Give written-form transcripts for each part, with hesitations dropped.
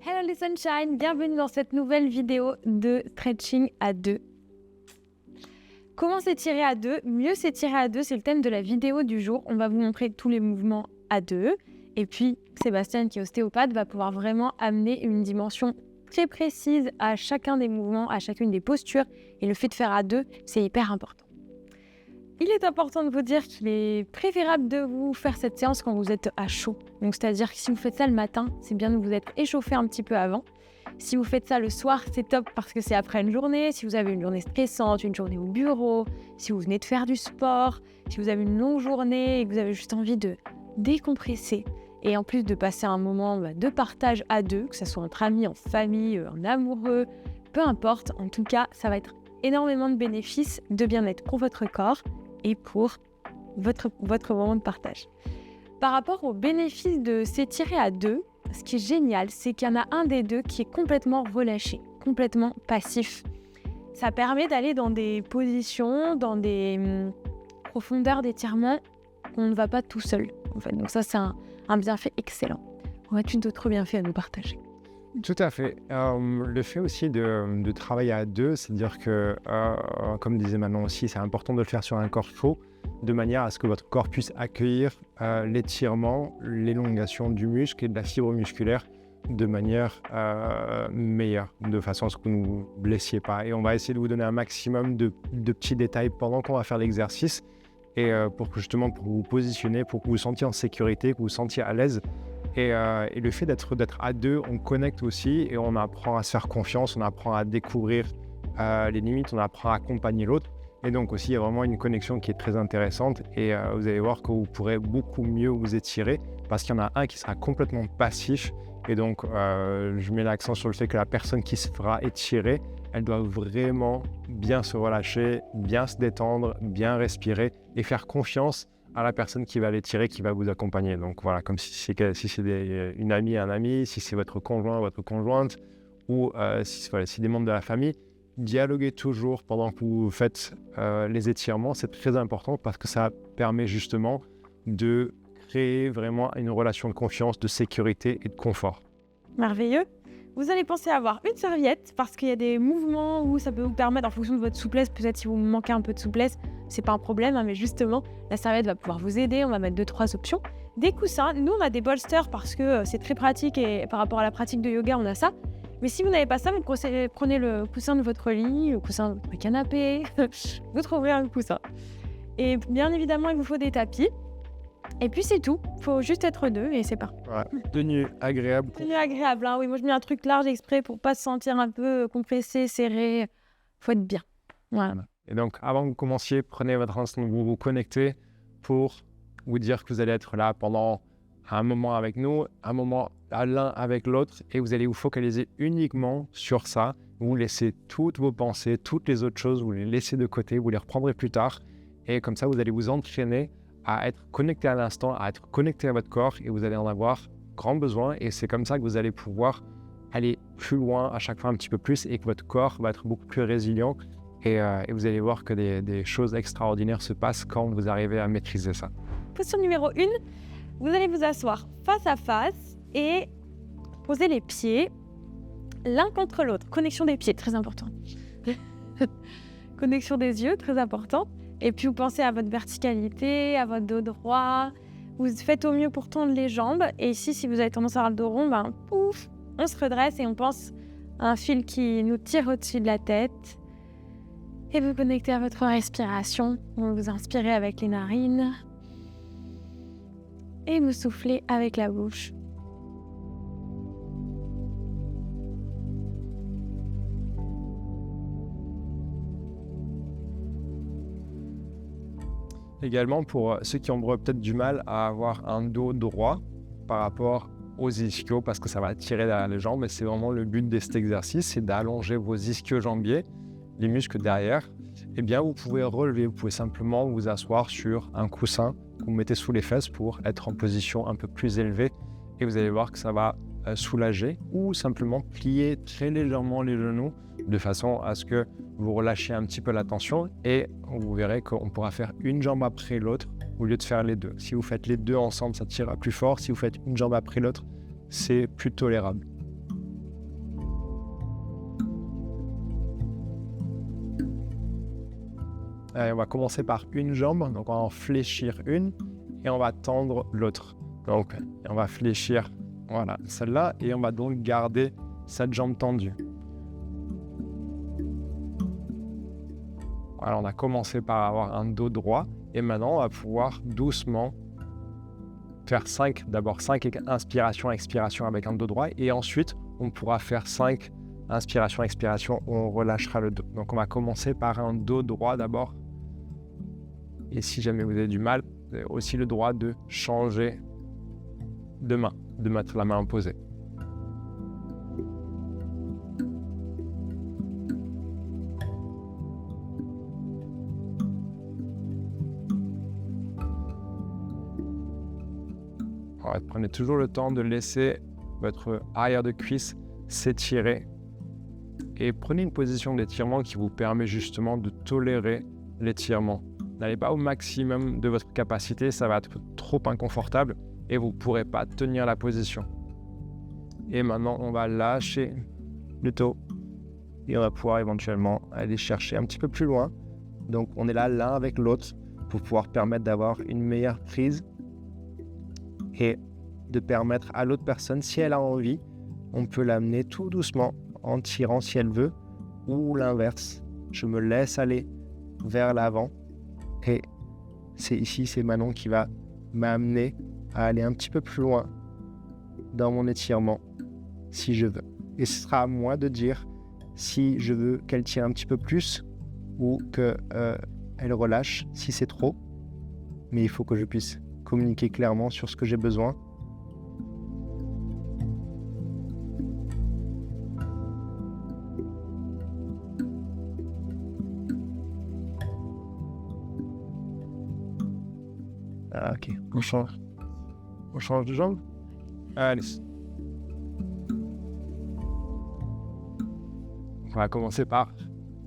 Hello les sunshine, bienvenue dans cette nouvelle vidéo de stretching à deux. Comment s'étirer à deux? Mieux s'étirer à deux, c'est le thème de la vidéo du jour. On va vous montrer tous les mouvements à deux. Et puis Sébastien, qui est ostéopathe, va pouvoir vraiment amener une dimension très précise à chacun des mouvements, à chacune des postures. Et le fait de faire à deux, c'est hyper important. Il est important de vous dire qu'il est préférable de vous faire cette séance quand vous êtes à chaud. Donc c'est-à-dire que si vous faites ça le matin, c'est bien de vous être échauffé un petit peu avant. Si vous faites ça le soir, c'est top parce que c'est après une journée. Si vous avez une journée stressante, une journée au bureau, si vous venez de faire du sport, si vous avez une longue journée et que vous avez juste envie de décompresser et en plus de passer un moment de partage à deux, que ce soit entre amis, en famille, en amoureux, peu importe. En tout cas, ça va être énormément de bénéfices, de bien-être pour votre corps et pour votre moment de partage. Par rapport aux bénéfices de s'étirer à deux, ce qui est génial, c'est qu'il y en a un des deux qui est complètement relâché, complètement passif. Ça permet d'aller dans des positions, dans des profondeurs d'étirement qu'on ne va pas tout seul. En fait. Donc ça, c'est un bienfait excellent. Aurais-tu d'autres bienfaits à nous partager ? Tout à fait. Le fait aussi de travailler à deux, c'est-à-dire que, comme disait Manon aussi, c'est important de le faire sur un corps chaud, de manière à ce que votre corps puisse accueillir l'étirement, l'élongation du muscle et de la fibre musculaire de manière meilleure, de façon à ce que vous ne vous blessiez pas. Et on va essayer de vous donner un maximum de petits détails pendant qu'on va faire l'exercice, et pour vous positionner, pour que vous vous sentiez en sécurité, que vous vous sentiez à l'aise. Et le fait d'être à deux, on connecte aussi et on apprend à se faire confiance, on apprend à découvrir les limites, on apprend à accompagner l'autre. Et donc aussi, il y a vraiment une connexion qui est très intéressante et vous allez voir que vous pourrez beaucoup mieux vous étirer parce qu'il y en a un qui sera complètement passif. Et donc, je mets l'accent sur le fait que la personne qui se fera étirer, elle doit vraiment bien se relâcher, bien se détendre, bien respirer et faire confiance à la personne qui va l'étirer, qui va vous accompagner. Donc voilà, comme si c'est une amie, un ami, si c'est votre conjoint, votre conjointe, ou si des membres de la famille, dialoguez toujours pendant que vous faites les étirements. C'est très important parce que ça permet justement de créer vraiment une relation de confiance, de sécurité et de confort. Merveilleux. Vous allez penser à avoir une serviette parce qu'il y a des mouvements où ça peut vous permettre, en fonction de votre souplesse, peut-être si vous manquez un peu de souplesse, c'est pas un problème, mais justement, la serviette va pouvoir vous aider. On va mettre 2-3 options. Des coussins. Nous, on a des bolsters parce que c'est très pratique et par rapport à la pratique de yoga, on a ça. Mais si vous n'avez pas ça, vous prenez le coussin de votre lit, le coussin de votre canapé. Vous trouverez un coussin. Et bien évidemment, il vous faut des tapis. Et puis c'est tout, il faut juste être deux et c'est parti. Ouais. Tenue agréable. Tenue agréable, hein. Oui, moi je mets un truc large exprès pour pas se sentir un peu compressé, serré. Faut être bien. Voilà. Et donc avant que vous commenciez, prenez votre instant, vous vous connectez pour vous dire que vous allez être là pendant un moment avec nous, un moment l'un avec l'autre, et vous allez vous focaliser uniquement sur ça. Vous laissez toutes vos pensées, toutes les autres choses, vous les laissez de côté, vous les reprendrez plus tard. Et comme ça, vous allez vous entraîner à être connecté à l'instant, à être connecté à votre corps, et vous allez en avoir grand besoin. Et c'est comme ça que vous allez pouvoir aller plus loin à chaque fois un petit peu plus, et que votre corps va être beaucoup plus résilient. Et vous allez voir que des choses extraordinaires se passent quand vous arrivez à maîtriser ça. Position numéro 1, vous allez vous asseoir face à face et poser les pieds l'un contre l'autre. Connexion des pieds, très important. Connexion des yeux, très important. Et puis vous pensez à votre verticalité, à votre dos droit. Vous faites au mieux pour tendre les jambes. Et ici, si vous avez tendance à avoir le dos rond, pouf, on se redresse et on pense à un fil qui nous tire au-dessus de la tête. Et vous connectez à votre respiration. Vous inspirez avec les narines. Et vous soufflez avec la bouche. Également, pour ceux qui ont peut-être du mal à avoir un dos droit par rapport aux ischios, parce que ça va tirer derrière les jambes, et c'est vraiment le but de cet exercice, c'est d'allonger vos ischio-jambiers, les muscles derrière. Eh bien, vous pouvez relever, vous pouvez simplement vous asseoir sur un coussin que vous mettez sous les fesses pour être en position un peu plus élevée, et vous allez voir que ça va soulager, ou simplement plier très légèrement les genoux de façon à ce que vous relâchez un petit peu la tension, et vous verrez qu'on pourra faire une jambe après l'autre au lieu de faire les deux. Si vous faites les deux ensemble, ça tirera plus fort. Si vous faites une jambe après l'autre, c'est plus tolérable. On va commencer par une jambe, donc on va en fléchir une et on va tendre l'autre. Donc on va fléchir voilà, celle-là et on va donc garder cette jambe tendue. Voilà, on a commencé par avoir un dos droit et maintenant on va pouvoir doucement faire 5, d'abord 5 inspirations, expirations avec un dos droit et ensuite on pourra faire 5 inspirations, expirations où on relâchera le dos. Donc on va commencer par un dos droit d'abord. Et si jamais vous avez du mal, vous avez aussi le droit de changer de main, de mettre la main opposée. Alors, prenez toujours le temps de laisser votre arrière de cuisse s'étirer et prenez une position d'étirement qui vous permet justement de tolérer l'étirement. N'allez pas au maximum de votre capacité, ça va être trop inconfortable et vous ne pourrez pas tenir la position. Et maintenant, on va lâcher le dos et on va pouvoir éventuellement aller chercher un petit peu plus loin. Donc, on est là l'un avec l'autre pour pouvoir permettre d'avoir une meilleure prise et de permettre à l'autre personne, si elle a envie, on peut l'amener tout doucement en tirant si elle veut ou l'inverse. Je me laisse aller vers l'avant et c'est Manon qui va m'amener à aller un petit peu plus loin dans mon étirement si je veux. Et ce sera à moi de dire si je veux qu'elle tire un petit peu plus ou qu'elle relâche si c'est trop. Mais il faut que je puisse communiquer clairement sur ce que j'ai besoin. Ah, ok, on change de jambe. Allez. On va commencer par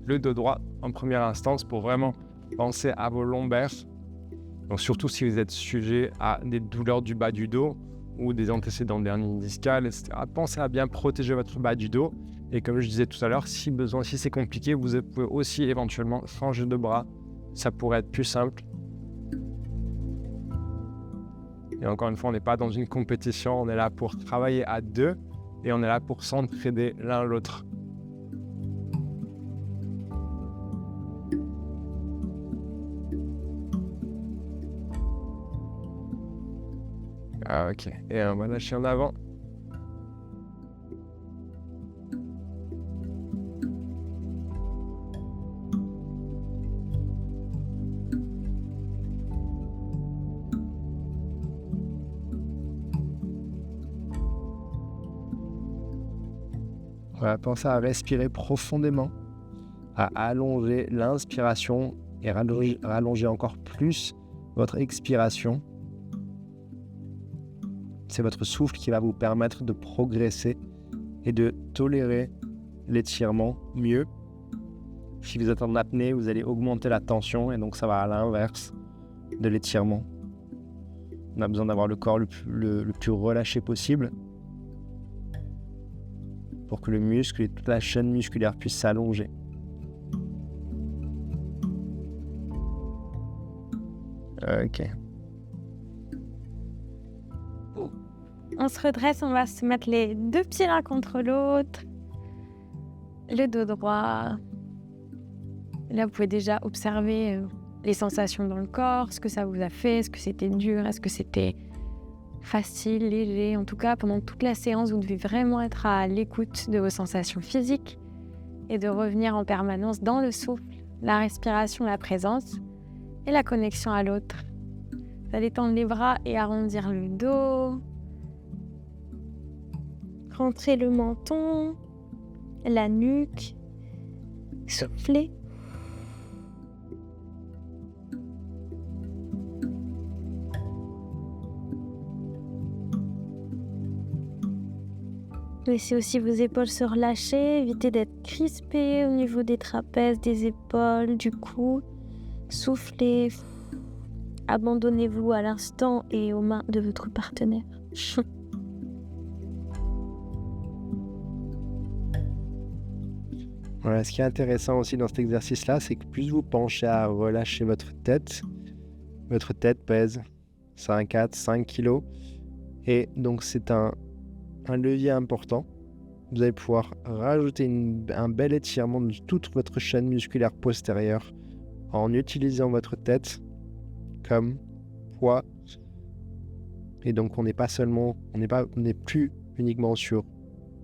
le dos droit en première instance pour vraiment penser à vos lombaires. Donc surtout si vous êtes sujet à des douleurs du bas du dos ou des antécédents d'hernie discale, etc. Pensez à bien protéger votre bas du dos. Et comme je disais tout à l'heure, si besoin, si c'est compliqué, vous pouvez aussi éventuellement changer de bras. Ça pourrait être plus simple. Et encore une fois, on n'est pas dans une compétition, on est là pour travailler à deux et on est là pour s'entraider l'un l'autre. Ah, ok, et on va lâcher en avant. On va penser à respirer profondément, à allonger l'inspiration et rallonger encore plus votre expiration. C'est votre souffle qui va vous permettre de progresser et de tolérer l'étirement mieux. Si vous êtes en apnée, vous allez augmenter la tension et donc ça va à l'inverse de l'étirement. On a besoin d'avoir le corps le plus relâché possible pour que le muscle et toute la chaîne musculaire puissent s'allonger. Ok. On se redresse, on va se mettre les deux pieds l'un contre l'autre. Le dos droit. Là, vous pouvez déjà observer les sensations dans le corps, ce que ça vous a fait, est-ce que c'était dur, est-ce que c'était facile, léger. En tout cas, pendant toute la séance, vous devez vraiment être à l'écoute de vos sensations physiques et de revenir en permanence dans le souffle, la respiration, la présence et la connexion à l'autre. Vous allez tendre les bras et arrondir le dos. Rentrer le menton, la nuque, souffler. Laissez aussi vos épaules se relâcher, évitez d'être crispés au niveau des trapèzes, des épaules, du cou. Soufflez, abandonnez-vous à l'instant et aux mains de votre partenaire. Voilà, ce qui est intéressant aussi dans cet exercice-là, c'est que plus vous penchez à relâcher votre tête pèse 5 kilos. Et donc, c'est un levier important. Vous allez pouvoir rajouter un bel étirement de toute votre chaîne musculaire postérieure en utilisant votre tête comme poids. Et donc, on n'est plus uniquement sur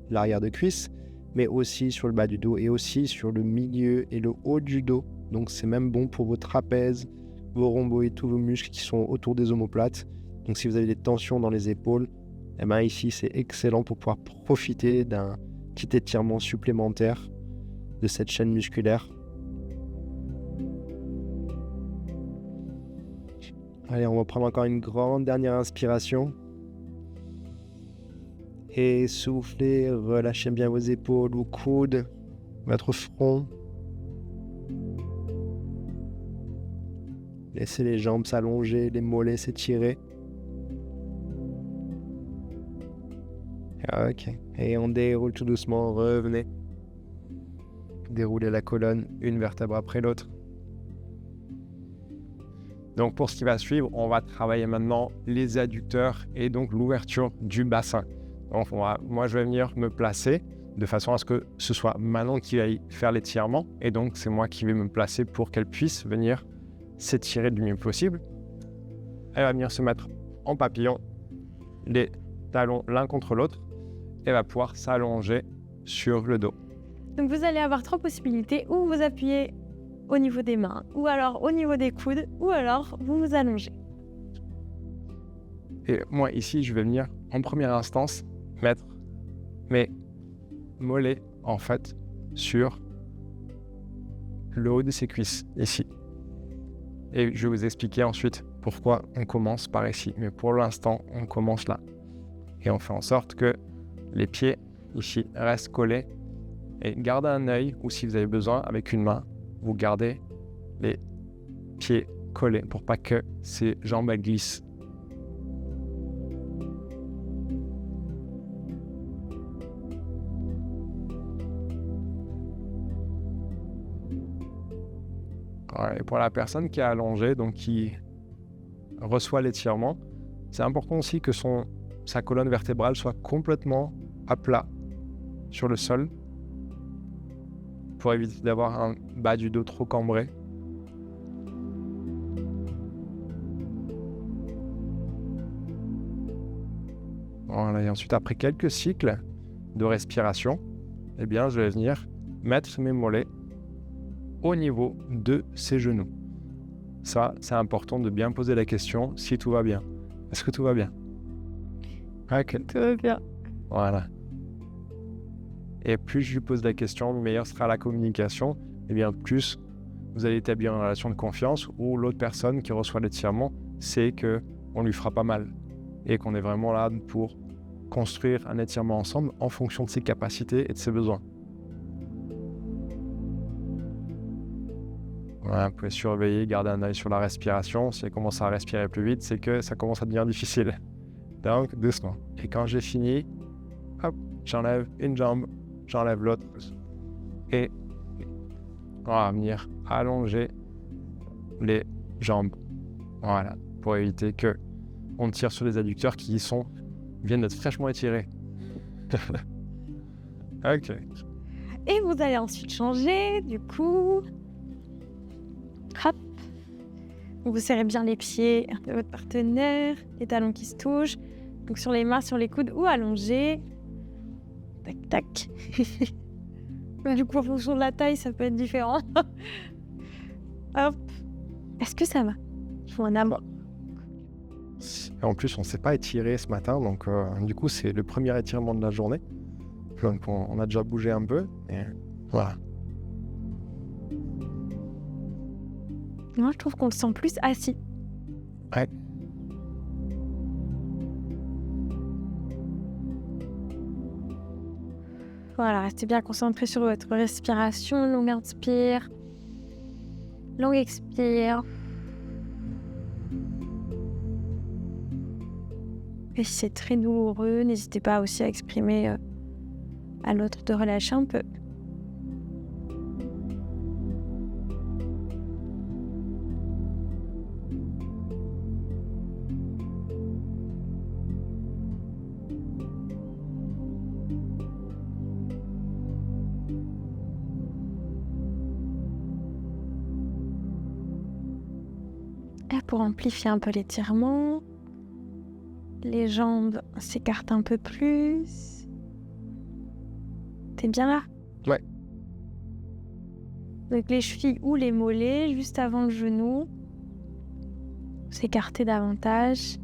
l'arrière de cuisse, mais aussi sur le bas du dos et aussi sur le milieu et le haut du dos. Donc, c'est même bon pour vos trapèzes, vos rhomboïdes, tous vos muscles qui sont autour des omoplates. Donc, si vous avez des tensions dans les épaules, eh ben ici, c'est excellent pour pouvoir profiter d'un petit étirement supplémentaire de cette chaîne musculaire. Allez, on va prendre encore une grande dernière inspiration. Et soufflez, relâchez bien vos épaules, vos coudes, votre front. Laissez les jambes s'allonger, les mollets s'étirer. Ok. Et on déroule tout doucement, revenez. Déroulez la colonne, une vertèbre après l'autre. Donc pour ce qui va suivre, on va travailler maintenant les adducteurs et donc l'ouverture du bassin. Donc moi je vais venir me placer de façon à ce que ce soit Manon qui aille faire l'étirement et donc c'est moi qui vais me placer pour qu'elle puisse venir s'étirer du mieux possible. Elle va venir se mettre en papillon, les talons l'un contre l'autre et va pouvoir s'allonger sur le dos. Donc vous allez avoir 3 possibilités, ou vous appuyez au niveau des mains, ou alors au niveau des coudes, ou alors vous vous allongez. Et moi ici je vais venir en première instance mettre mes mollets en fait sur le haut de ses cuisses ici. Et je vais vous expliquer ensuite pourquoi on commence par ici. Mais pour l'instant, on commence là. Et on fait en sorte que les pieds ici restent collés. Et gardez un œil, ou si vous avez besoin, avec une main, vous gardez les pieds collés pour pas que ces jambes elles glissent. Et pour la personne qui est allongée, donc qui reçoit l'étirement, c'est important aussi que sa colonne vertébrale soit complètement à plat sur le sol pour éviter d'avoir un bas du dos trop cambré. Voilà, et ensuite, après quelques cycles de respiration, eh bien, je vais venir mettre mes mollets au niveau de ses genoux. Ça, c'est important de bien poser la question si tout va bien. Est-ce que tout va bien? Ok. Tout va bien. Voilà. Et plus je lui pose la question, meilleure sera la communication. Et bien plus vous allez établir une relation de confiance où l'autre personne qui reçoit l'étirement sait qu'on lui fera pas mal. Et qu'on est vraiment là pour construire un étirement ensemble en fonction de ses capacités et de ses besoins. Voilà, vous pouvez surveiller, garder un œil sur la respiration. Si elle commence à respirer plus vite, c'est que ça commence à devenir difficile. Donc, doucement. Et quand j'ai fini, hop, j'enlève une jambe, j'enlève l'autre. Et on va venir allonger les jambes. Voilà, pour éviter qu'on tire sur les adducteurs qui viennent d'être fraîchement étirés. Ok. Et vous allez ensuite changer, du coup. Hop. Vous serrez bien les pieds de votre partenaire, les talons qui se touchent. Donc sur les mains, sur les coudes ou allongés. Tac, tac. Du coup, en fonction de la taille, ça peut être différent. Hop. Est-ce que ça va? Il faut un amas. Et en plus, on ne s'est pas étiré ce matin, donc du coup, c'est le premier étirement de la journée. Donc, on a déjà bougé un peu, et voilà. Moi, je trouve qu'on le sent plus assis. Ouais. Voilà, restez bien concentrés sur votre respiration. Longue inspire. Longue expire. Et si c'est très douloureux, n'hésitez pas aussi à exprimer à l'autre de relâcher un peu. Et pour amplifier un peu l'étirement, les jambes s'écartent un peu plus. T'es bien là? Ouais. Donc les chevilles ou les mollets, juste avant le genou, s'écarter davantage.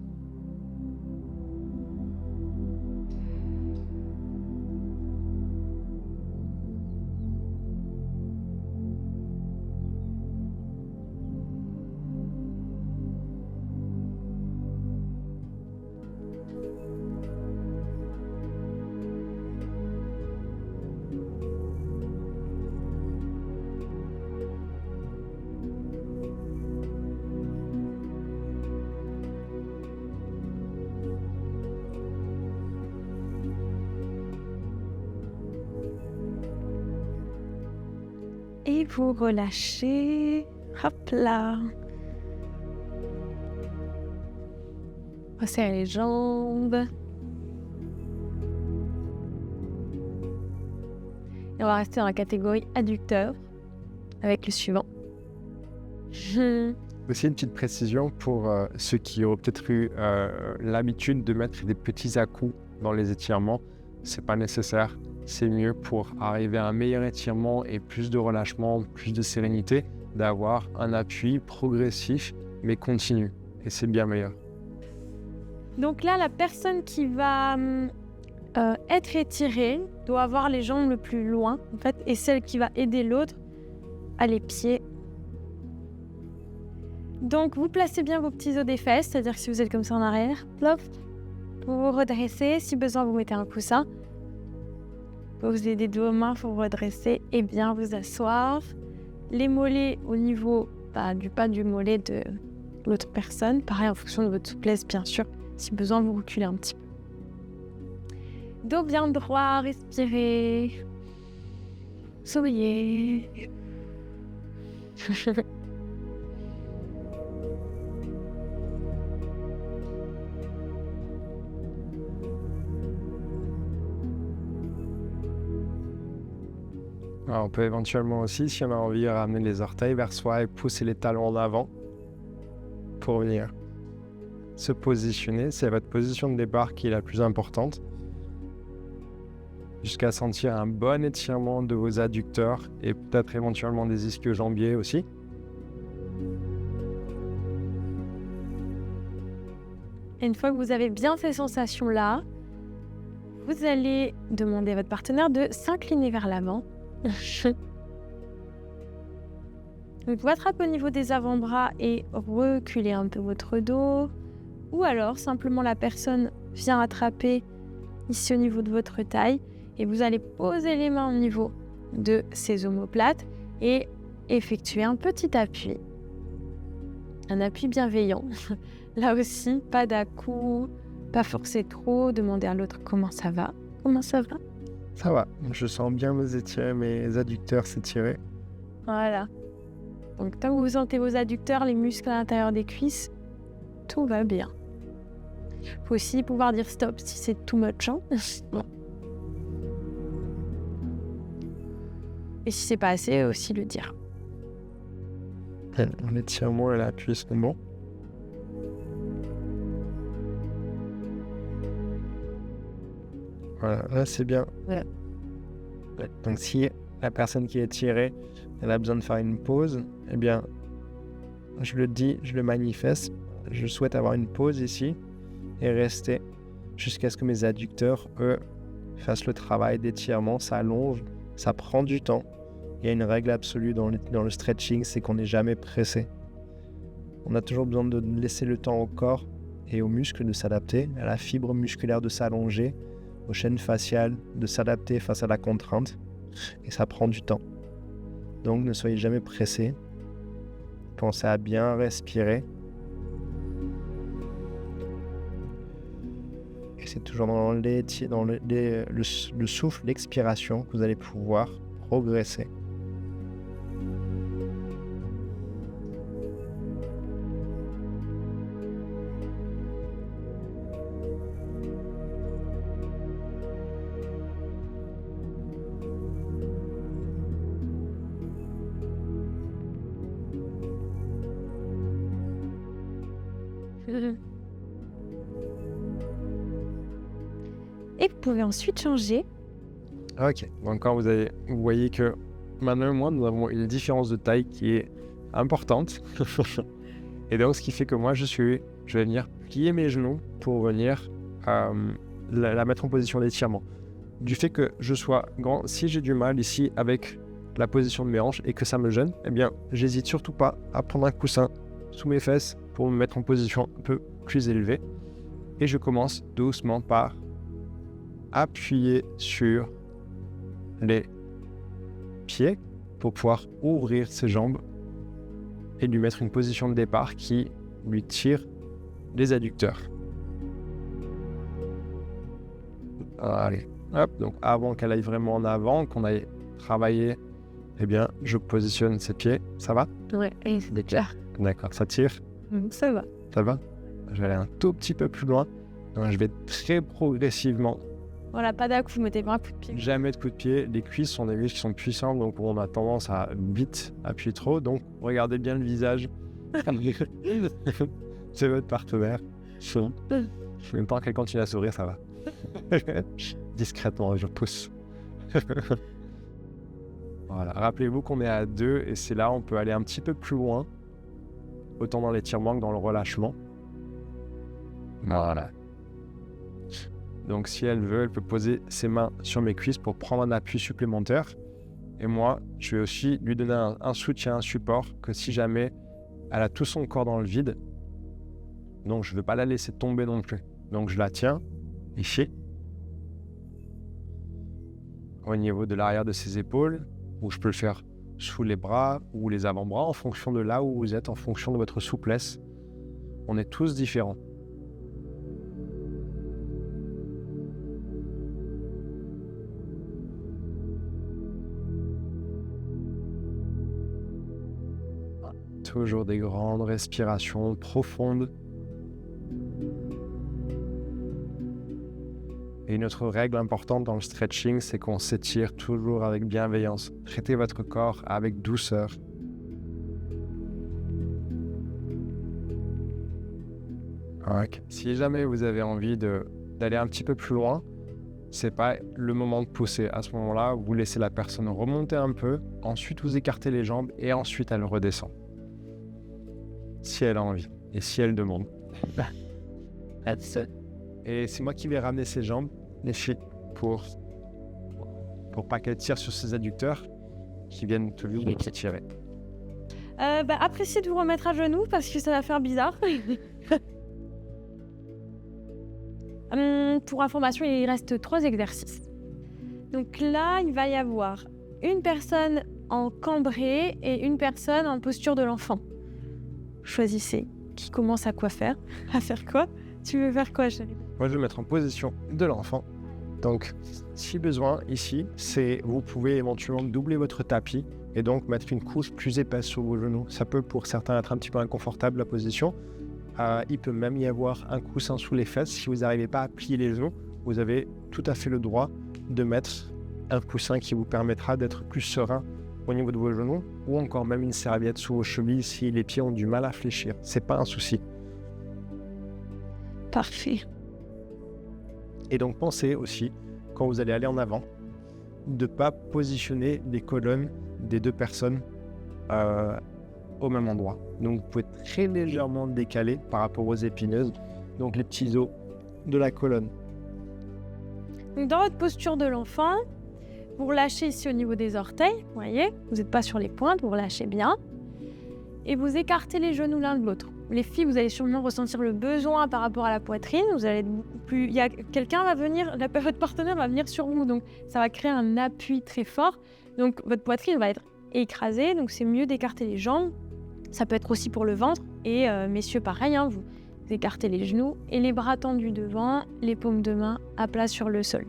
Et vous relâchez. Hop là. Resserrez les jambes. Et on va rester dans la catégorie adducteur avec le suivant. Aussi une petite précision pour ceux qui ont peut-être eu l'habitude de mettre des petits à-coups dans les étirements. C'est pas nécessaire. C'est mieux pour arriver à un meilleur étirement et plus de relâchement, plus de sérénité, d'avoir un appui progressif mais continu. Et c'est bien meilleur. Donc là, la personne qui va être étirée doit avoir les jambes le plus loin, en fait, et celle qui va aider l'autre a les pieds. Donc vous placez bien vos petits os des fesses, c'est-à-dire que si vous êtes comme ça en arrière, plop, vous vous redressez. Si besoin, vous mettez un coussin. Vous avez des deux mains, il faut vous redresser et bien vous asseoir. Les mollets au niveau du pas du mollet de l'autre personne. Pareil, en fonction de votre souplesse, bien sûr. Si besoin, vous reculez un petit peu. Dos bien droit, respirez. Souriez. Alors, on peut éventuellement aussi, si on a envie, ramener les orteils vers soi et pousser les talons en avant pour venir se positionner. C'est votre position de départ qui est la plus importante. Jusqu'à sentir un bon étirement de vos adducteurs et peut-être éventuellement des ischio-jambiers aussi. Et une fois que vous avez bien ces sensations-là, vous allez demander à votre partenaire de s'incliner vers l'avant. Donc vous attrapez au niveau des avant-bras et reculez un peu votre dos. Ou alors simplement la personne vient attraper ici au niveau de votre taille et vous allez poser les mains au niveau de ses omoplates et effectuer un petit appui. Un appui bienveillant. Là aussi, pas d'à-coups, pas forcer trop, demander à l'autre comment ça va. Comment ça va? Ça va, je sens bien mes adducteurs s'étirer. Voilà. Donc tant que vous sentez vos adducteurs, les muscles à l'intérieur des cuisses, tout va bien. Faut aussi pouvoir dire stop si c'est too much. Et si c'est pas assez, aussi le dire. L'étirement et l'appui sont bons. Voilà, là c'est bien. Ouais. Donc si la personne qui est tirée, elle a besoin de faire une pause, eh bien, je le dis, je le manifeste, je souhaite avoir une pause ici et rester jusqu'à ce que mes adducteurs, eux, fassent le travail d'étirement. Ça allonge, ça prend du temps. Il y a une règle absolue dans le stretching, c'est qu'on n'est jamais pressé. On a toujours besoin de laisser le temps au corps et aux muscles de s'adapter, à la fibre musculaire de s'allonger, aux chaînes faciales de s'adapter face à la contrainte. Et ça prend du temps. Donc ne soyez jamais pressé. Pensez à bien respirer. Et c'est toujours dans le souffle, l'expiration que vous allez pouvoir progresser. Et vous pouvez ensuite changer. Ok, donc quand vous voyez que maintenant et moi, nous avons une différence de taille qui est importante. Et donc, ce qui fait que moi, je vais venir plier mes genoux pour venir la mettre en position d'étirement. Du fait que je sois grand, si j'ai du mal ici avec la position de mes hanches et que ça me gêne, eh bien, j'hésite surtout pas à prendre un coussin sous mes fesses pour me mettre en position un peu plus élevée. Et je commence doucement par appuyer sur les pieds pour pouvoir ouvrir ses jambes et lui mettre une position de départ qui lui tire les adducteurs. Allez, hop, donc avant qu'elle aille vraiment en avant, qu'on aille travailler, eh bien, je positionne ses pieds. Ça va? Ouais, et c'est déjà. D'accord, ça tire? Ça va. Ça va? Je vais aller un tout petit peu plus loin. Donc, je vais très progressivement. Voilà, pas d'un coup, vous mettez pas un coup de pied. Jamais de coup de pied. Les cuisses sont des muscles qui sont puissants, donc on a tendance à vite appuyer trop. Donc, regardez bien le visage. C'est votre partenaire. En même temps qu'elle continue à sourire, ça va. Discrètement, je pousse. Voilà. Rappelez-vous qu'on est à 2 et c'est là on peut aller un petit peu plus loin, autant dans l'étirement que dans le relâchement. Voilà. Donc si elle veut, elle peut poser ses mains sur mes cuisses pour prendre un appui supplémentaire. Et moi, je vais aussi lui donner un soutien, un support, que si jamais elle a tout son corps dans le vide, donc je ne veux pas la laisser tomber non plus. Donc je la tiens ici, au niveau de l'arrière de ses épaules, ou je peux le faire sous les bras ou les avant-bras, en fonction de là où vous êtes, en fonction de votre souplesse. On est tous différents. Toujours des grandes respirations profondes. Et une autre règle importante dans le stretching, c'est qu'on s'étire toujours avec bienveillance. Traitez votre corps avec douceur. Okay. Si jamais vous avez envie d'aller un petit peu plus loin, c'est pas le moment de pousser. À ce moment-là, vous laissez la personne remonter un peu, ensuite vous écartez les jambes et ensuite elle redescend. Si elle a envie et si elle demande. Et c'est moi qui vais ramener ses jambes, les filles, pour pas qu'elle tire sur ses adducteurs qui viennent toujours tirer. Appréciez de vous remettre à genoux parce que ça va faire bizarre. Pour information, il reste 3 exercices. Donc là, il va y avoir une personne en cambré et une personne en posture de l'enfant. Choisissez qui commence à quoi faire, à faire quoi. Tu veux faire quoi, chérie? Moi, je vais me mettre en position de l'enfant. Donc, si besoin, ici, vous pouvez éventuellement doubler votre tapis et donc mettre une couche plus épaisse sur vos genoux. Ça peut, pour certains, être un petit peu inconfortable, la position. Il peut même y avoir un coussin sous les fesses. Si vous n'arrivez pas à plier les genoux, vous avez tout à fait le droit de mettre un coussin qui vous permettra d'être plus serein au niveau de vos genoux, ou encore même une serviette sous vos chevilles si les pieds ont du mal à fléchir. C'est pas un souci. Parfait. Et donc pensez aussi, quand vous allez aller en avant, de ne pas positionner les colonnes des 2 personnes au même endroit. Donc vous pouvez très légèrement décaler par rapport aux épineuses, donc les petits os de la colonne. Donc dans votre posture de l'enfant, vous relâchez ici au niveau des orteils, vous voyez, vous n'êtes pas sur les pointes, vous relâchez bien. Et vous écartez les genoux l'un de l'autre. Les filles, vous allez sûrement ressentir le besoin par rapport à la poitrine. Vous allez être beaucoup plus... Quelqu'un va venir, votre partenaire va venir sur vous, donc ça va créer un appui très fort. Donc votre poitrine va être écrasée, donc c'est mieux d'écarter les jambes. Ça peut être aussi pour le ventre. Et messieurs, pareil, vous écartez les genoux et les bras tendus devant, les paumes de main à plat sur le sol.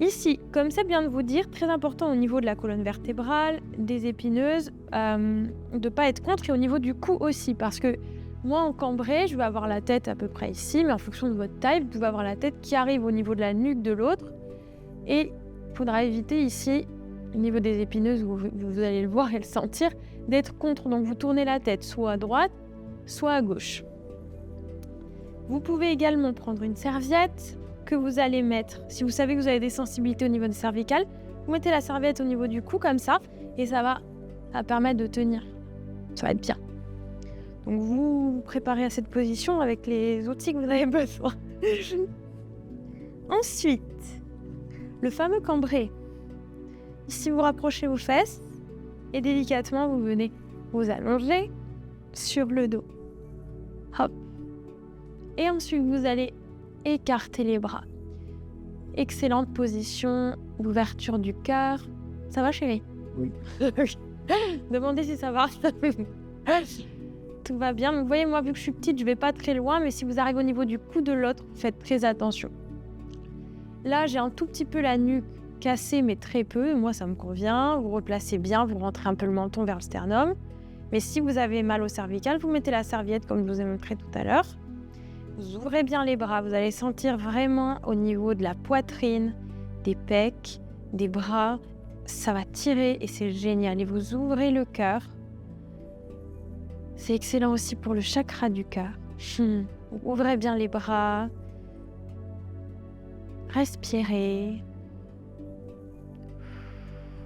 Ici, comme c'est bien de vous dire, très important au niveau de la colonne vertébrale, des épineuses, de ne pas être contre, et au niveau du cou aussi, parce que moi en cambré, je vais avoir la tête à peu près ici, mais en fonction de votre taille, vous pouvez avoir la tête qui arrive au niveau de la nuque de l'autre, et il faudra éviter ici, au niveau des épineuses, vous allez le voir et le sentir, d'être contre. Donc vous tournez la tête soit à droite, soit à gauche. Vous pouvez également prendre une serviette que vous allez mettre. Si vous savez que vous avez des sensibilités au niveau des cervicales, vous mettez la serviette au niveau du cou comme ça et ça va permettre de tenir. Ça va être bien. Donc vous vous préparez à cette position avec les outils que vous avez besoin. Ensuite, le fameux cambré. Ici, vous rapprochez vos fesses et délicatement, vous venez vous allonger sur le dos. Hop. Et ensuite, vous allez écarter les bras. Excellente position d'ouverture du cœur. Ça va, chérie? Oui. Demandez si ça va. Tout va bien. Donc, vous voyez, moi, vu que je suis petite, je vais pas très loin, mais si vous arrivez au niveau du cou de l'autre, faites très attention. Là, j'ai un tout petit peu la nuque cassée, mais très peu. Moi, ça me convient. Vous replacez bien, vous rentrez un peu le menton vers le sternum. Mais si vous avez mal au cervical, vous mettez la serviette, comme je vous ai montré tout à l'heure. Vous ouvrez bien les bras. Vous allez sentir vraiment au niveau de la poitrine, des pecs, des bras. Ça va tirer et c'est génial. Et vous ouvrez le cœur. C'est excellent aussi pour le chakra du cœur. Vous ouvrez bien les bras. Respirez.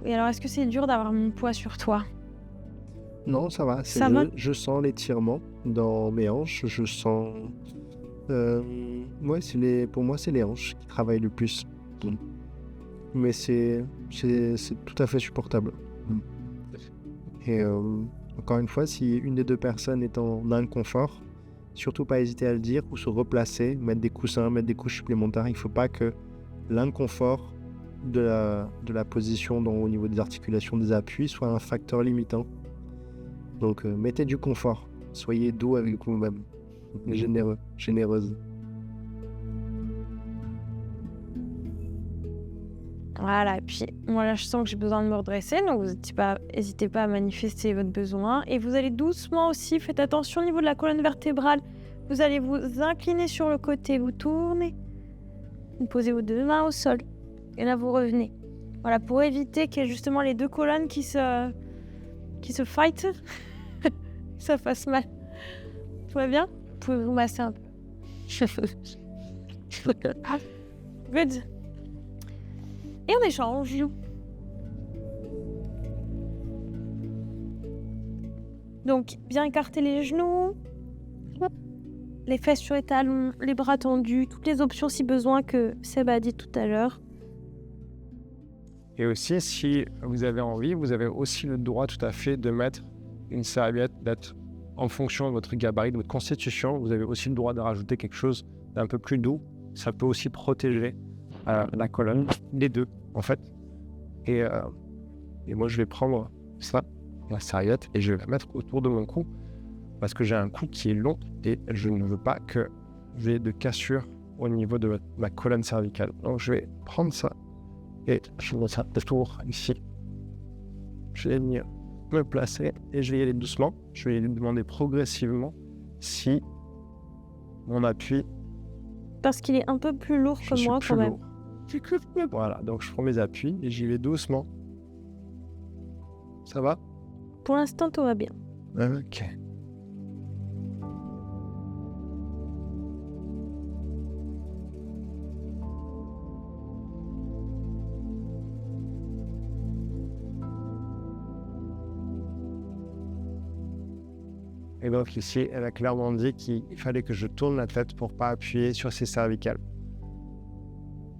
Et alors, est-ce que c'est dur d'avoir mon poids sur toi? Non, ça va. Ça va? Je sens l'étirement dans mes hanches. Je sens... ouais, pour moi, c'est les hanches qui travaillent le plus. Mais c'est tout à fait supportable. Et encore une fois, si une des deux personnes est en inconfort, surtout pas hésiter à le dire ou se replacer, mettre des coussins, mettre des couches supplémentaires. Il ne faut pas que l'inconfort de la position au niveau des articulations des appuis soit un facteur limitant. Donc mettez du confort, soyez doux avec vous-même, généreux, généreuse. Voilà, et puis moi là je sens que j'ai besoin de me redresser, donc vous n'hésitez pas à manifester votre besoin. Et vous allez doucement aussi, faites attention au niveau de la colonne vertébrale. Vous allez vous incliner sur le côté, vous tournez, vous posez vos deux mains au sol, et là vous revenez. Voilà, pour éviter qu'il y ait justement les deux colonnes qui se fight, que ça fasse mal. Tout va bien? Vous pouvez vous masser un peu. Good. Et on échange. Donc, bien écarter les genoux, hop, les fesses sur les talons, les bras tendus, toutes les options si besoin que Seb a dit tout à l'heure. Et aussi, si vous avez envie, vous avez aussi le droit tout à fait de mettre une serviette, d'être en fonction de votre gabarit, de votre constitution. Vous avez aussi le droit de rajouter quelque chose d'un peu plus doux. Ça peut aussi protéger la colonne, les deux en fait. Et moi, je vais prendre ça, la serviette, et je vais la mettre autour de mon cou parce que j'ai un cou qui est long et je ne veux pas que j'ai de cassure au niveau de ma colonne cervicale. Donc, je vais prendre ça et je vais mettre ça autour ici. Je vais venir me placer et je vais y aller doucement. Je vais lui demander progressivement si mon appui... Parce qu'il est un peu plus lourd que moi quand même. Voilà, donc je prends mes appuis et j'y vais doucement. Ça va? Pour l'instant, tout va bien. Ok. Et donc ici, elle a clairement dit qu'il fallait que je tourne la tête pour pas appuyer sur ses cervicales.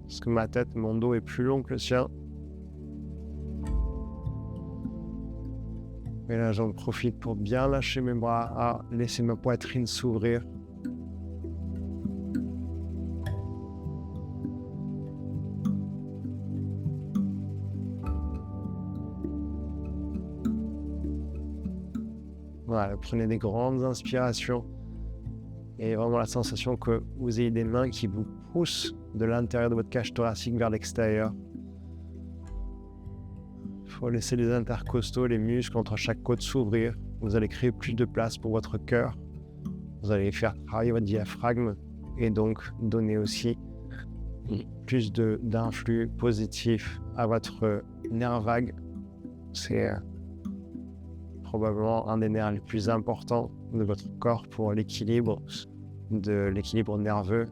Parce que ma tête, mon dos est plus long que le sien. Et là, j'en profite pour bien lâcher mes bras, laisser ma poitrine s'ouvrir. Voilà, prenez des grandes inspirations et vraiment la sensation que vous ayez des mains qui vous poussent de l'intérieur de votre cage thoracique vers l'extérieur. Il faut laisser les intercostaux, les muscles entre chaque côte s'ouvrir. Vous allez créer plus de place pour votre cœur. Vous allez faire travailler votre diaphragme et donc donner aussi plus d'influx positif à votre nerf vague. C'est probablement un des nerfs les plus importants de votre corps pour l'équilibre de l'équilibre nerveux,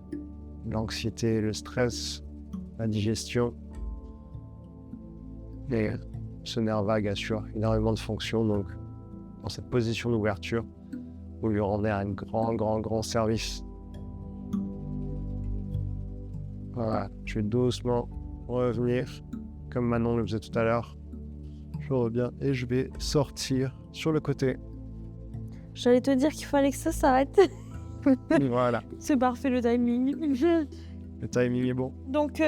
l'anxiété, le stress, la digestion. Et ce nerf vague assure énormément de fonctions, donc dans cette position d'ouverture, vous lui rendez un grand service. Voilà, je vais doucement revenir, comme Manon le faisait tout à l'heure. Je reviens et je vais sortir sur le côté. J'allais te dire qu'il fallait que ça s'arrête. Voilà, C'est parfait le timing. le timing est bon. Donc,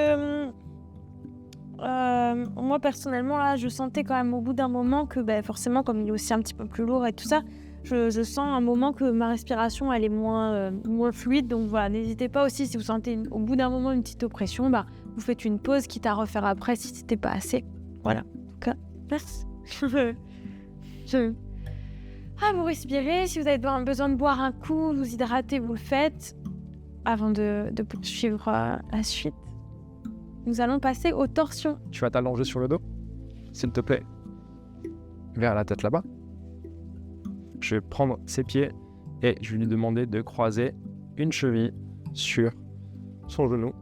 moi personnellement, là, je sentais quand même au bout d'un moment que forcément, comme il est aussi un petit peu plus lourd et tout ça, je sens un moment que ma respiration, elle est moins fluide. Donc voilà, n'hésitez pas aussi, si vous sentez au bout d'un moment une petite oppression, vous faites une pause, quitte à refaire après si c'était pas assez. Voilà, en tout cas, merci. Vous respirez, si vous avez besoin de boire un coup, vous hydratez, vous le faites. Avant de poursuivre la suite, nous allons passer aux torsions. Tu vas t'allonger sur le dos, s'il te plaît, vers la tête là-bas. Je vais prendre ses pieds et je vais lui demander de croiser une cheville sur son genou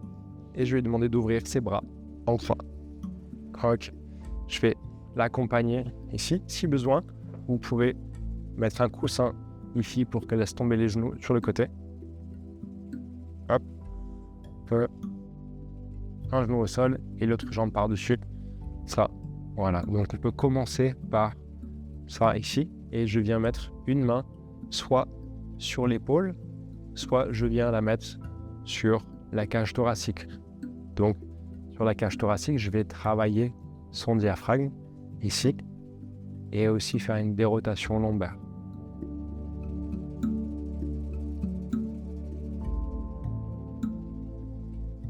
et je vais lui demander d'ouvrir ses bras enfin. Ok. Je vais l'accompagner ici. Si besoin, vous pouvez mettre un coussin ici pour qu'elle laisse tomber les genoux sur le côté. Hop. Un genou au sol et l'autre jambe par-dessus. Ça. Voilà. Donc on peut commencer par ça ici. Et je viens mettre une main soit sur l'épaule, soit je viens la mettre sur la cage thoracique. Donc, sur la cage thoracique, je vais travailler son diaphragme ici et aussi faire une dérotation lombaire.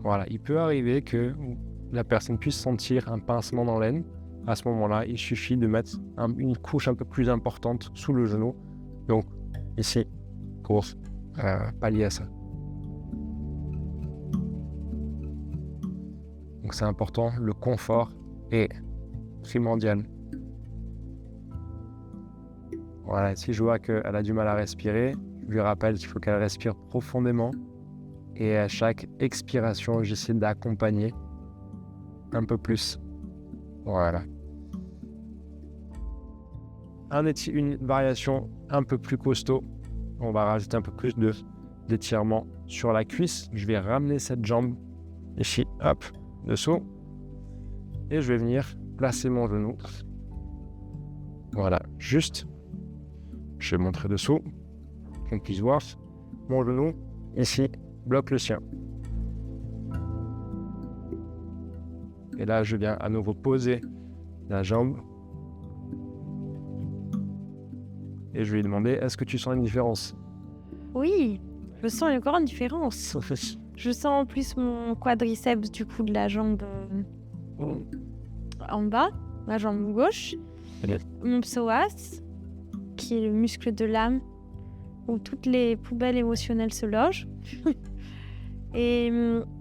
Voilà, il peut arriver que la personne puisse sentir un pincement dans l'aine. À ce moment-là, il suffit de mettre une couche un peu plus importante sous le genou. Donc, ici, pour pallier à ça. Donc, c'est important, le confort est primordial. Voilà, si je vois qu'elle a du mal à respirer, je lui rappelle qu'il faut qu'elle respire profondément. Et à chaque expiration, j'essaie d'accompagner un peu plus. Voilà. Une variation un peu plus costaud. On va rajouter un peu plus d'étirement sur la cuisse. Je vais ramener cette jambe ici, hop, dessous. Et je vais venir placer mon genou. Voilà, juste. Je vais montrer dessous, qu'on puisse voir. Mon genou, ici, bloque le sien. Et là, je viens à nouveau poser la jambe. Et je vais lui demander, est-ce que tu sens une différence? Oui, je sens encore une différence. Je sens en plus mon quadriceps du coup de la jambe en bas, la jambe gauche. Mon psoas, qui est le muscle de l'âme, où toutes les poubelles émotionnelles se logent. Et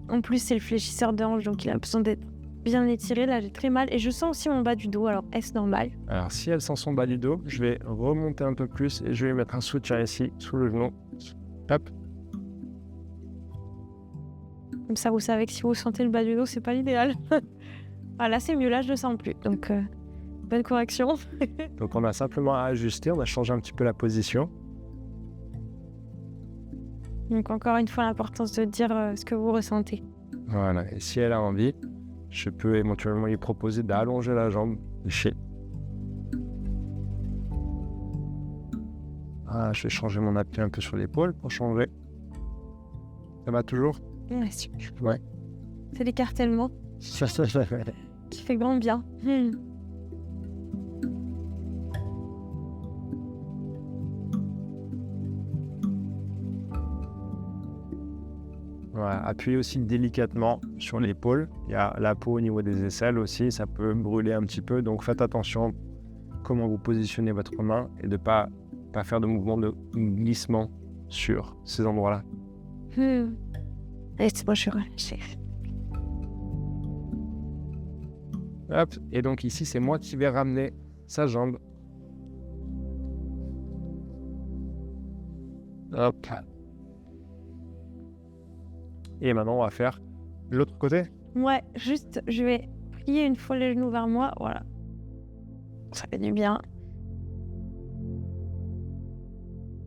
en plus, c'est le fléchisseur de hanche, donc il a besoin d'être bien étiré. Là, j'ai très mal. Et je sens aussi mon bas du dos. Alors, est-ce normal? Alors, si elle sent son bas du dos, je vais remonter un peu plus et je vais mettre un soutien ici, sous le genou. Hop. Comme ça, vous savez que si vous sentez le bas du dos, c'est pas l'idéal. Ah, là, c'est mieux. Là, je le sens plus. Donc, bonne correction. Donc, on a simplement à ajuster. On a changé un petit peu la position. Donc, encore une fois, l'importance de dire ce que vous ressentez. Voilà. Et si elle a envie, je peux éventuellement lui proposer d'allonger la jambe ici. Ah, je vais changer mon appui un peu sur l'épaule pour changer. Ça va toujours? Ouais, super. Ouais. C'est l'écartèlement qui fait grand bien. Voilà, appuyez aussi délicatement sur l'épaule. Il y a la peau au niveau des aisselles aussi, ça peut brûler un petit peu. Donc faites attention comment vous positionnez votre main et de ne pas faire de mouvement de glissement sur ces endroits-là. Laisse-moi, je suis relâchée. Hop, et donc ici, c'est moi qui vais ramener sa jambe. Hop. Et maintenant, on va faire l'autre côté. Ouais, juste, je vais plier une fois les genoux vers moi. Voilà. Ça fait du bien.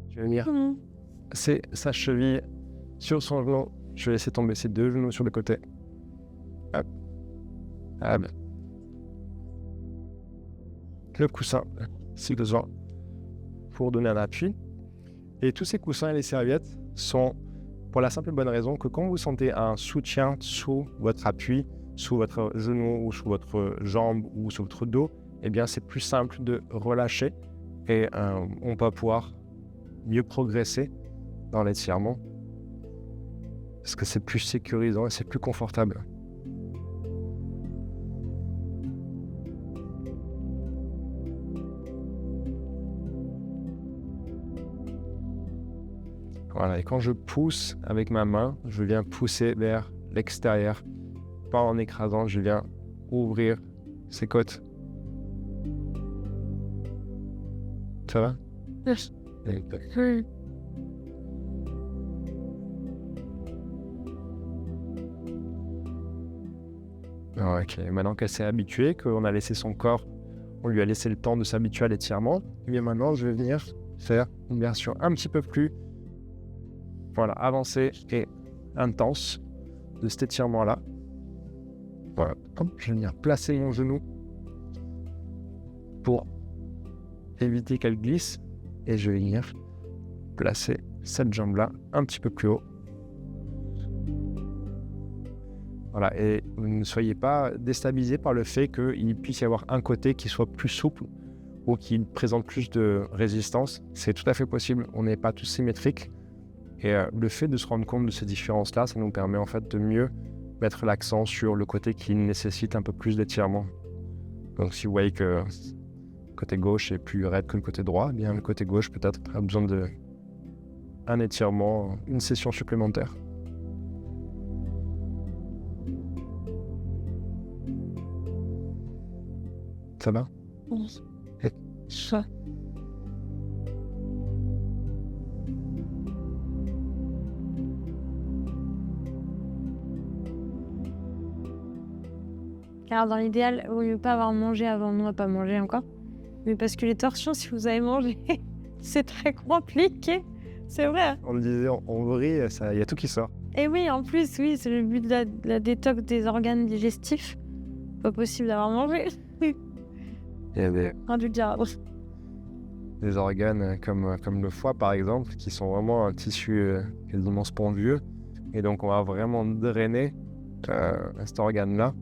Je vais venir c'est sa cheville sur son genou. Je vais laisser tomber ses deux genoux sur le côté. Hop. Hop. Le coussin, si besoin, pour donner un appui. Et tous ces coussins et les serviettes sont pour la simple et bonne raison que quand vous sentez un soutien sous votre appui, sous votre genou ou sous votre jambe ou sous votre dos, eh bien c'est plus simple de relâcher et on va pouvoir mieux progresser dans l'étirement parce que c'est plus sécurisant et c'est plus confortable. Voilà, et quand je pousse avec ma main, je viens pousser vers l'extérieur, pas en écrasant, je viens ouvrir ses côtes. Ça va? Yes. Ok, maintenant qu'elle s'est habituée, qu'on a laissé son corps, on lui a laissé le temps de s'habituer à l'étirement, et bien maintenant je vais venir faire une version un petit peu plus avancée et intense de cet étirement-là. Voilà, je vais venir placer mon genou pour éviter qu'elle glisse, et je vais venir placer cette jambe-là un petit peu plus haut. Voilà, et vous ne soyez pas déstabilisés par le fait qu'il puisse y avoir un côté qui soit plus souple ou qui présente plus de résistance. C'est tout à fait possible, on n'est pas tous symétriques. Et le fait de se rendre compte de ces différences-là, ça nous permet en fait de mieux mettre l'accent sur le côté qui nécessite un peu plus d'étirement. Donc si vous voyez que le côté gauche est plus raide que le côté droit, eh bien le côté gauche peut-être a besoin d'un étirement, une session supplémentaire. Ça va? Ça. Car dans l'idéal, il vaut mieux pas avoir mangé avant. Nous, on n'a pas mangé encore. Mais parce que les torsions, si vous avez mangé, c'est très compliqué. C'est vrai. On le disait, on vrille, il y a tout qui sort. Et oui, en plus, oui, c'est le but de la détox des organes digestifs. Pas possible d'avoir mangé. Il y a des organes comme le foie, par exemple, qui sont vraiment un tissu quasiment spongieux. Et donc, on va vraiment drainer cet organe-là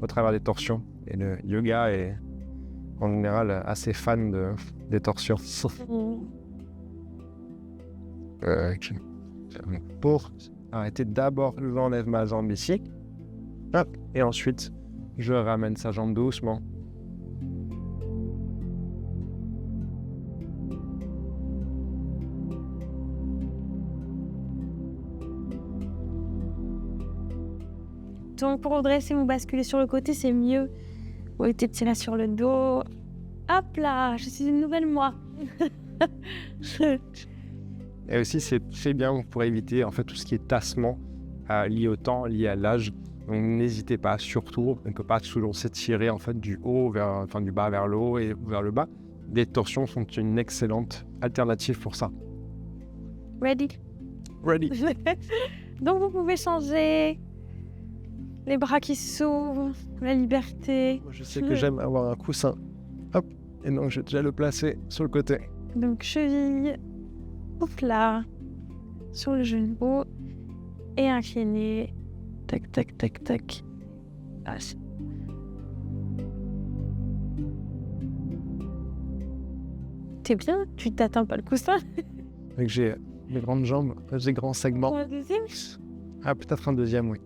au travers des torsions. Et le yoga est en général assez fan des torsions. Pour arrêter, d'abord, j'enlève ma jambe ici. Hop, et ensuite, je ramène sa jambe doucement. Donc pour redresser, vous basculez sur le côté, c'est mieux. Vous mettez petit là sur le dos. Hop là, je suis une nouvelle moi. Et aussi, c'est très bien pour éviter en fait tout ce qui est tassement lié au temps, lié à l'âge. Donc n'hésitez pas, surtout, on ne peut pas toujours s'étirer en fait du bas vers le haut et vers le bas. Les torsions sont une excellente alternative pour ça. Ready. Donc vous pouvez changer. Les bras qui s'ouvrent, la liberté. Je sais que j'aime avoir un coussin. Hop, et donc je vais déjà le placer sur le côté. Donc cheville, hop là, sur le genou et incliné. Tac, tac, tac, tac. Ah, t'es bien? Tu t'atteins pas le coussin? Donc j'ai mes grandes jambes, j'ai grands segments. Un deuxième? Ah, peut-être un deuxième, oui.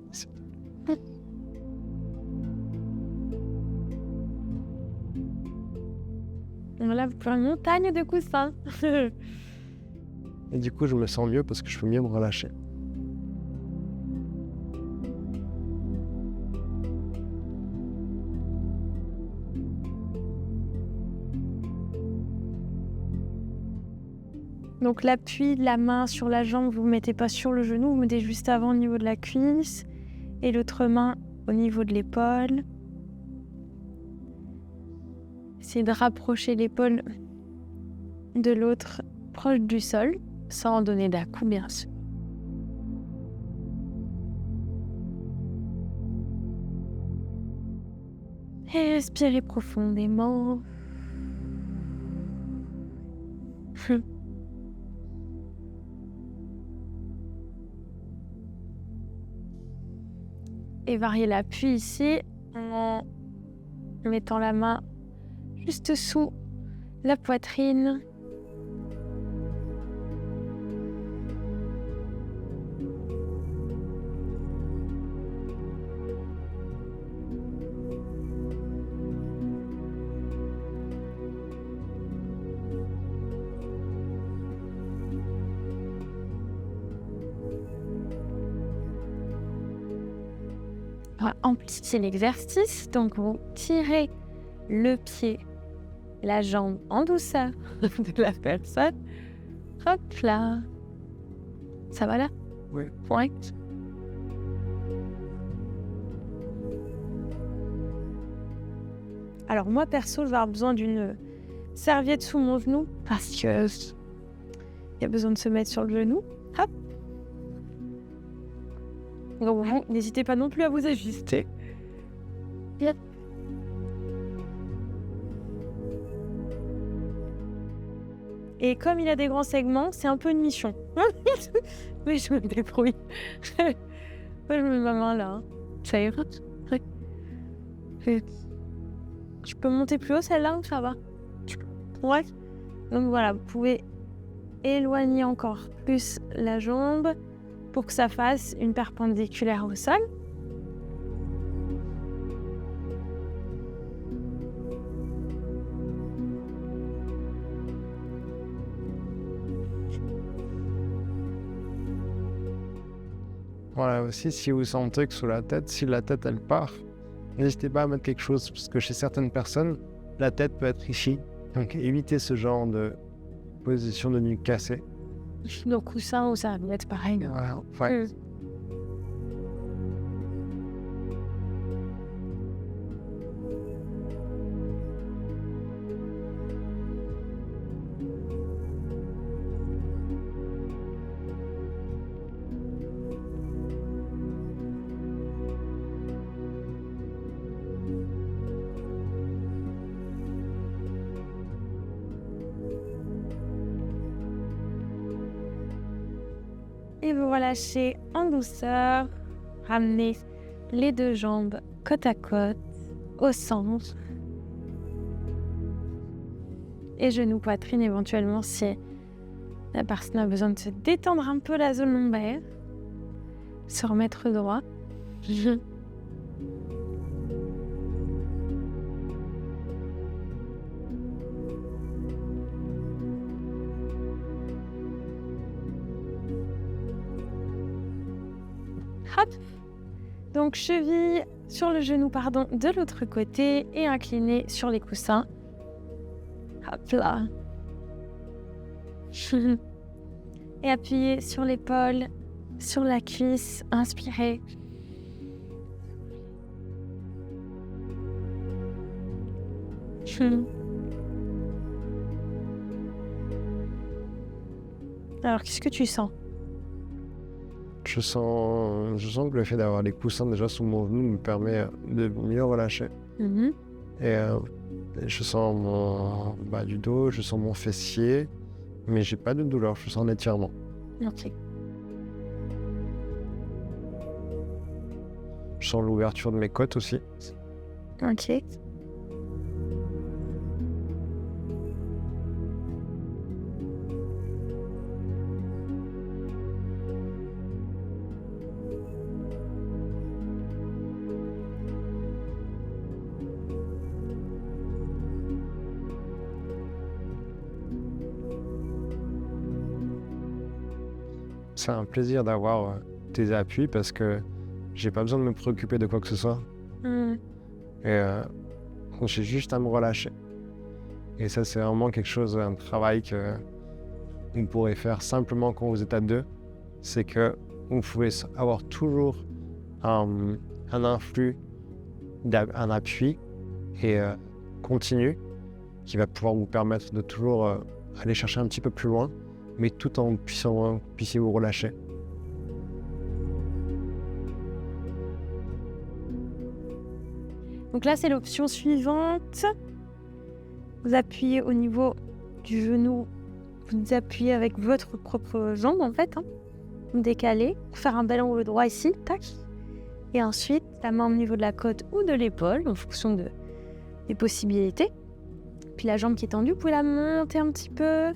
Voilà, vous pouvez une montagne de coussins. Et du coup, je me sens mieux parce que je peux mieux me relâcher. Donc l'appui de la main sur la jambe, vous ne mettez pas sur le genou, vous mettez juste avant au niveau de la cuisse et l'autre main au niveau de l'épaule. Essayez de rapprocher l'épaule de l'autre proche du sol, sans en donner d'à-coups bien sûr. Et respirez profondément. Et variez l'appui ici en mettant la main juste sous la poitrine. On va amplifier l'exercice, donc vous tirez le pied, la jambe en douceur de la personne. Hop là. Ça va là? Oui. Ouais. Alors moi perso, je vais avoir besoin d'une serviette sous mon genou parce que il y a besoin de se mettre sur le genou. Hop. Donc vous, n'hésitez pas non plus à vous ajuster. Yep. Et comme il a des grands segments, c'est un peu une mission. Mais je me débrouille. Je mets ma main là. Ça ira. Je peux monter plus haut celle-là ou ça va? Ouais. Donc voilà, vous pouvez éloigner encore plus la jambe pour que ça fasse une perpendiculaire au sol. Voilà, aussi, si vous sentez que sous la tête, si la tête, elle part, n'hésitez pas à mettre quelque chose, parce que chez certaines personnes, la tête peut être ici. Donc, évitez ce genre de position de nuque cassée. Donc, coussin ou serviette, pareil. Voilà, ouais. Et vous relâchez en douceur. Ramenez les deux jambes côte à côte, au centre. Et genoux, poitrine éventuellement si la personne a besoin de se détendre un peu la zone lombaire. Se remettre droit. Hop. Donc cheville sur le genou de l'autre côté et incliné sur les coussins. Hop là. Et appuyez sur l'épaule, sur la cuisse, inspirez. Alors qu'est-ce que tu sens? Je sens que le fait d'avoir les coussins déjà sous mon genou me permet de mieux relâcher. Et je sens mon bas du dos, je sens mon fessier, mais j'ai pas de douleur, je sens un étirement. Ok. Je sens l'ouverture de mes côtes aussi. Ok. C'est un plaisir d'avoir tes appuis parce que j'ai pas besoin de me préoccuper de quoi que ce soit. Et j'ai juste à me relâcher. Et ça, c'est vraiment quelque chose, un travail vous pourrez faire simplement quand vous êtes à deux, c'est que vous pouvez avoir toujours un influx, un appui et continu qui va pouvoir vous permettre de toujours aller chercher un petit peu plus loin, mais tout en puissiez vous relâcher. Donc là, c'est l'option suivante. Vous appuyez au niveau du genou, vous appuyez avec votre propre jambe en fait. Vous décalez pour faire un bel angle droit ici, tac. Et ensuite, la main au niveau de la côte ou de l'épaule, en fonction des possibilités. Puis la jambe qui est tendue, vous pouvez la monter un petit peu.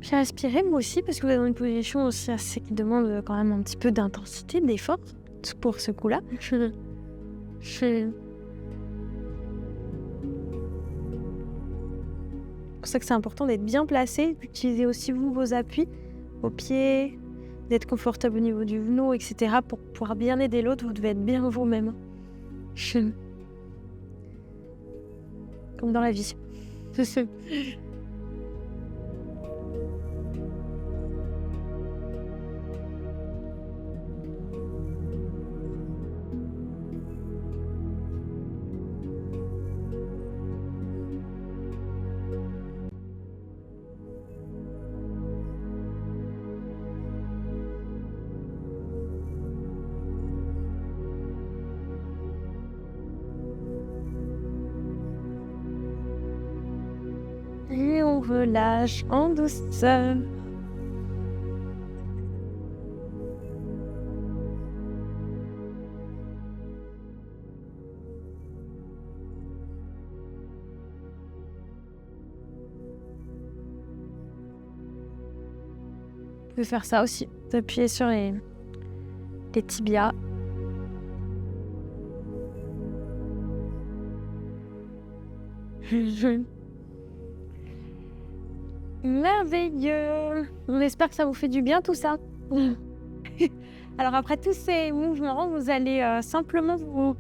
Puis respirez vous aussi, parce que vous êtes dans une position aussi assez qui demande quand même un petit peu d'intensité, d'effort pour ce coup-là. C'est pour ça que c'est important d'être bien placé, d'utiliser aussi vous vos appuis aux pieds, d'être confortable au niveau du genou, etc. Pour pouvoir bien aider l'autre, vous devez être bien vous-même. Comme dans la vie. Et on relâche en douceur. Vous pouvez faire ça aussi, d'appuyer sur les tibias. Merveilleux. On espère que ça vous fait du bien tout ça. Alors après tous ces mouvements, vous allez simplement vous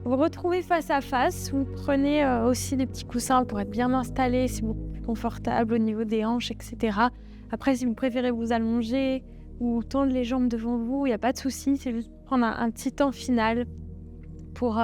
retrouver face à face. Vous prenez aussi des petits coussins pour être bien installé, c'est beaucoup plus confortable au niveau des hanches, etc. Après, si vous préférez vous allonger ou tendre les jambes devant vous, il n'y a pas de souci. C'est juste prendre un petit temps final pour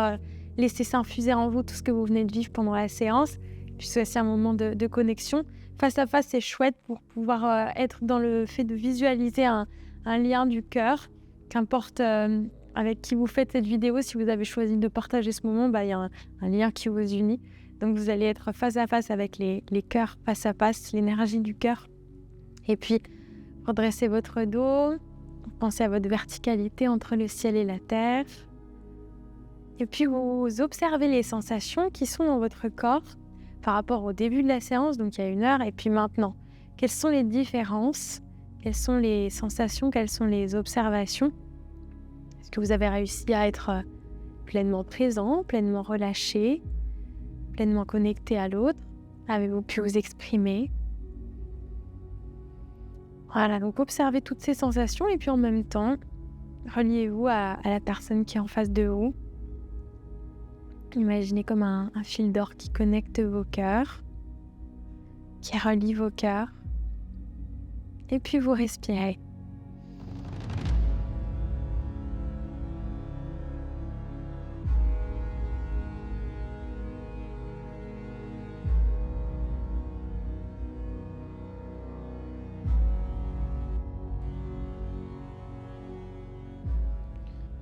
laisser s'infuser en vous tout ce que vous venez de vivre pendant la séance. Puis c'est aussi un moment de connexion. Face à face, c'est chouette pour pouvoir être dans le fait de visualiser un lien du cœur. Qu'importe avec qui vous faites cette vidéo, si vous avez choisi de partager ce moment, il y a un lien qui vous unit. Donc vous allez être face à face avec les cœurs, face à face, l'énergie du cœur. Et puis, redressez votre dos, pensez à votre verticalité entre le ciel et la terre. Et puis, vous observez les sensations qui sont dans votre corps par rapport au début de la séance, donc il y a 1 heure, et puis maintenant. Quelles sont les différences? Quelles sont les sensations? Quelles sont les observations? Est-ce que vous avez réussi à être pleinement présent, pleinement relâché, pleinement connecté à l'autre? Avez-vous pu vous exprimer? Voilà, donc observez toutes ces sensations et puis en même temps, reliez-vous à la personne qui est en face de vous. Imaginez comme un fil d'or qui connecte vos cœurs, qui relie vos cœurs. Et puis vous respirez.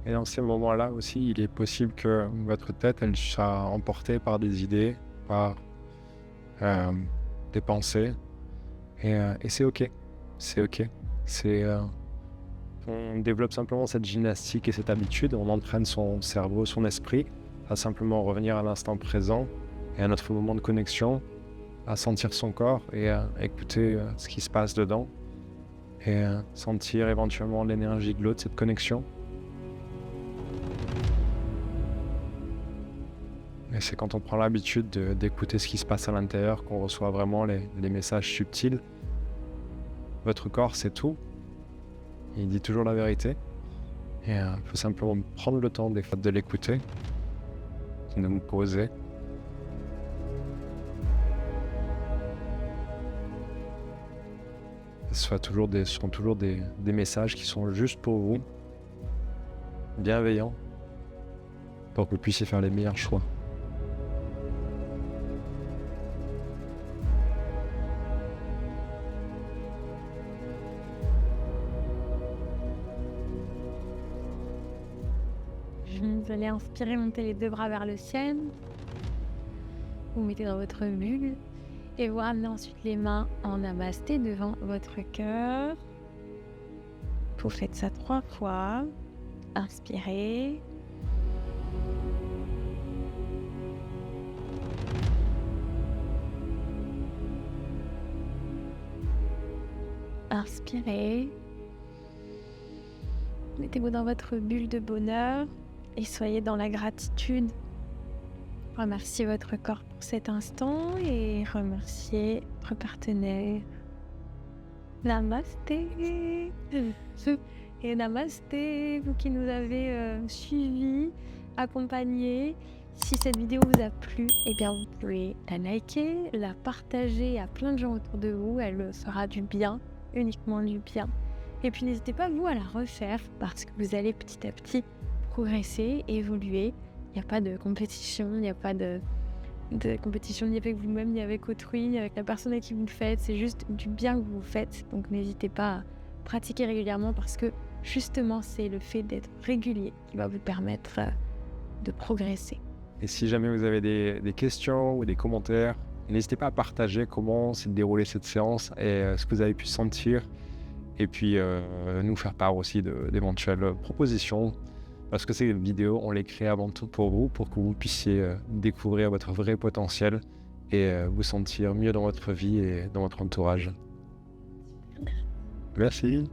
Et dans ces moments-là aussi, il est possible que votre tête, elle soit emportée par des idées, par des pensées. Et c'est OK. C'est OK. On développe simplement cette gymnastique et cette habitude. On entraîne son cerveau, son esprit à simplement revenir à l'instant présent et à notre moment de connexion, à sentir son corps et à écouter ce qui se passe dedans et sentir éventuellement l'énergie de l'autre, cette connexion. Et c'est quand on prend l'habitude d'écouter ce qui se passe à l'intérieur qu'on reçoit vraiment les messages subtils. Votre corps, c'est tout. Il dit toujours la vérité. Et il faut simplement prendre le temps des fois de l'écouter, de nous poser. ce sont toujours des messages qui sont juste pour vous, bienveillants, pour que vous puissiez faire les meilleurs choix. Vous allez inspirer, monter les 2 bras vers le ciel. Vous mettez dans votre bulle et vous ramenez ensuite les mains en namasté devant votre cœur. Vous faites ça 3 fois. Inspirez. Inspirez. Mettez-vous dans votre bulle de bonheur et soyez dans la gratitude. Remerciez votre corps pour cet instant et remerciez votre partenaire. Namasté. Et namasté, vous qui nous avez suivis, accompagnés. Si cette vidéo vous a plu, eh bien vous pouvez la liker, la partager à plein de gens autour de vous. Elle fera du bien, uniquement du bien. Et puis n'hésitez pas vous à la refaire parce que vous allez petit à petit progresser, évoluer. Il n'y a pas de compétition, il n'y a pas de compétition ni avec vous-même, ni avec autrui, ni avec la personne à qui vous le faites. C'est juste du bien que vous vous faites. Donc n'hésitez pas à pratiquer régulièrement parce que justement c'est le fait d'être régulier qui va vous permettre de progresser. Et si jamais vous avez des questions ou des commentaires, n'hésitez pas à partager comment s'est déroulée cette séance et ce que vous avez pu sentir. Et puis nous faire part aussi d'éventuelles propositions. Parce que ces vidéos, on les crée avant tout pour vous, pour que vous puissiez découvrir votre vrai potentiel et vous sentir mieux dans votre vie et dans votre entourage. Merci.